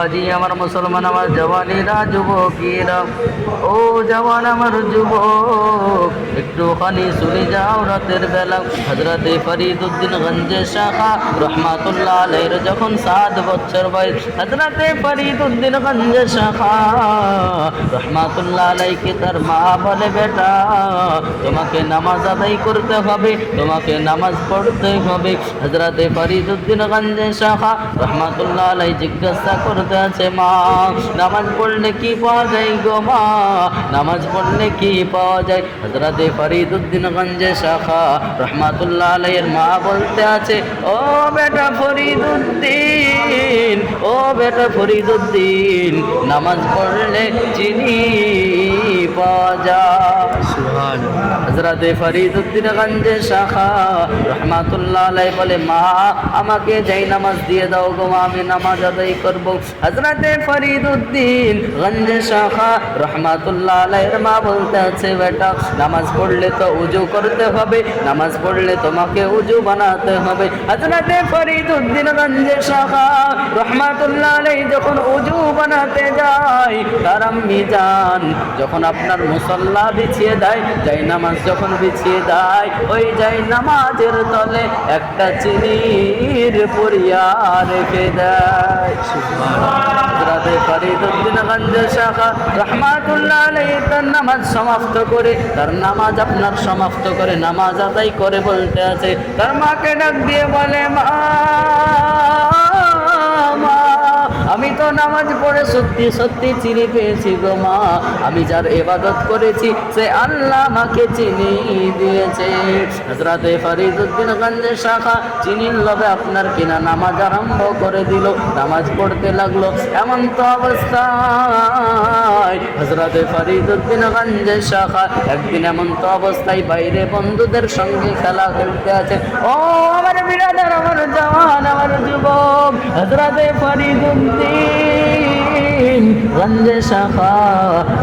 জি আমার মুসলমান আমার জওয়ানেরা যুবকেরা ও জওয়ান আমার যুবক একটুখানি শুনে যাও রাতের বেলা হযরতে ফরিদউদ্দিন গঞ্জে শাখা রহমাতুল্লাহ আলাইহির যখন 7 বছর বয়স হযরতে ফরিদউদ্দিন গঞ্জে শাখা রহমাতুল্লাহ আলাইহি তার মা বলে বেটা তোমাকে নামাজ আদায় করতে হবে, তোমাকে নামাজ পড়তে হবে। হযরতে ফরিদউদ্দিন গঞ্জে শাখা রহমাতুল্লাহ আলাইহি জিজ্ঞাসা করতে আছে মা নামাজ পড়লে কি পাওয়া যায় গো মা, নামাজ পড়লে কি পাওয়া যায়? হযরতে ফরিদউদ্দিন গঞ্জে শাখা রহমাতুল্লাহ আলাইহির মা বলতে আছে ও বেটা ফরিদউদ্দিন, ও বেটা ফরিদউদ্দিন নামাজ পড়লে চিনি পাওয়া যায়। সুবহানাল্লাহ। হযরতে ফরিদউদ্দিন গঞ্জে শাখা রহমাতুল্লাহ আলাইহি বলে মা আমাকে যাই নামাজ দিয়ে দাও গো মা, আমি নামাজ আদায় করব। হযরতে ফরিদউদ্দিন গঞ্জে শাখা রহমাতুল্লাহ আলাইহির মা বলতে আছে বেটা নামাজ পড়লে তো ওযু করতে হবে, নামাজ পড়লে তোমাকে ওযু বানাতে হবে। হযরতে ফরিদউদ্দিন গঞ্জে শাখা রহমাতুল্লাহ আলাইহি যখন ওযু বানাতে যায় তার আম্মি জান যখন আপনার মুসাল্লা বিছিয়ে দেয়, যাই নামাজ যখন বিছিয়ে দেয় ওই যাই নামাজের তলে একটা চিনির পুরিয়া রেখে দেয়। হযরতে ফরিদউদ্দিন গঞ্জে শাখা রহমাতুল্লাহ আলাইহি তার নামাজ সমাপ্ত করে, তার নামাজ আপনার সমাপ্ত করে নামাজ আদায় করে বলতে আছে তার মাকে ডাক দিয়ে বলে মা আমি তো নামাজ পড়ে সত্যি সত্যি চিনি পেয়েছি গো মা, আমি যার ইবাদত করেছি সে আল্লাহ আমাকে চিনি দিয়েছে। হযরতে ফরিদউদ্দিন গঞ্জে শাখা চিনির লোভে আপনার কিনা নামাজ আরম্ভ করে দিল, নামাজ পড়তে লাগলো। এমন তো অবস্থায় হযরতে ফরিদউদ্দিন গঞ্জে শাখা একদিন এমন তো অবস্থায় বাইরে বন্ধুদের সঙ্গে খেলা খেলতে আছে। ও আমার বিরাদার, আমার জওয়ান, আমার যুবক হযরতে ফরিদউদ্দিন গঞ্জে শাখা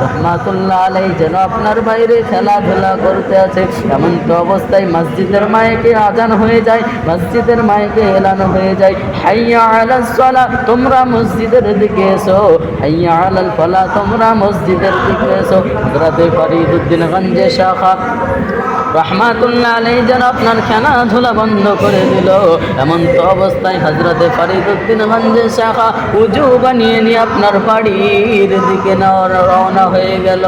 রহমাতুল্লাহ আলাইহি যেন আপনার বাইরে খেলাধুলা করতে আছে। এমন তো অবস্থায় মসজিদের মাইকে আজান হয়ে যায়, মসজিদের মাইকে এলান হয়ে যায় হাইয়া আলাস সালাহ তোমরা মসজিদের দিকে এসো, হাইয়া আলাল ফালাহ তোমরা মসজিদের দিকে এসো। হযরতে ফরিদউদ্দিন গঞ্জে শাখা রহমাতুল্লাহ আলাইহি যেন আপনার খেলাধুলা বন্ধ করে দিল। এমন তো অবস্থায় হযরতে ফরিদউদ্দিন গঞ্জে শাখা উজু বানিয়ে নিয়ে আপনার বাড়ির দিকে রওনা হয়ে গেল।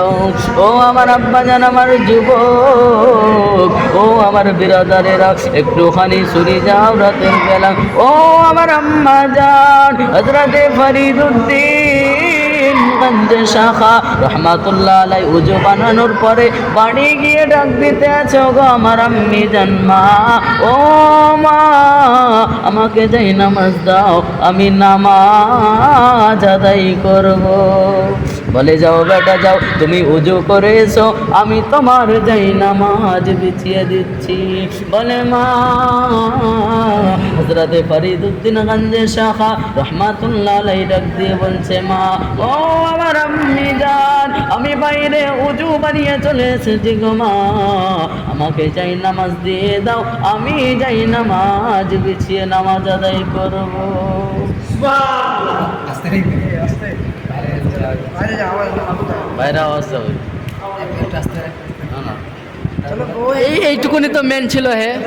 ও আমার আব্বাজান, আমার যুবক, ও আমার বিরাদারেরা একটুখানি শুনে যাও রাতের বেলা। ও আমার আম্মা জান হযরতে ফরিদউদ্দিন গঞ্জে শাখা রহমাতুল্লাহ আলাইহি উজু বানানোর পরে বাড়ি গিয়ে ডাক দিতে আছে গো আমার আম্মি জান মা, ও মা আমাকে যাই নামাজ দাও, আমি নামাজ আদায় করব। বলে যাও বেটা যাও, তুমি উজু করে এসো, আমি তোমার যাই নামাজ বিছিয়ে দিচ্ছি। বলে মা হযরতে ফরিদউদ্দিন গঞ্জে শাখা রহমাতুল্লাহ আলাইহি ডাক দিয়ে বলছে মা ও আমার আম্মি জান আমি বাইরে উজু বানিয়ে চলে এসেছি গো মা, আমাকে যাই নামাজ দিয়ে দাও, আমি যাই নামাজ বিছিয়ে নামাজ আদায় করব। বাইরে আওয়াজ হবে এইটুকুনি তো মেন ছিল। হ্যাঁ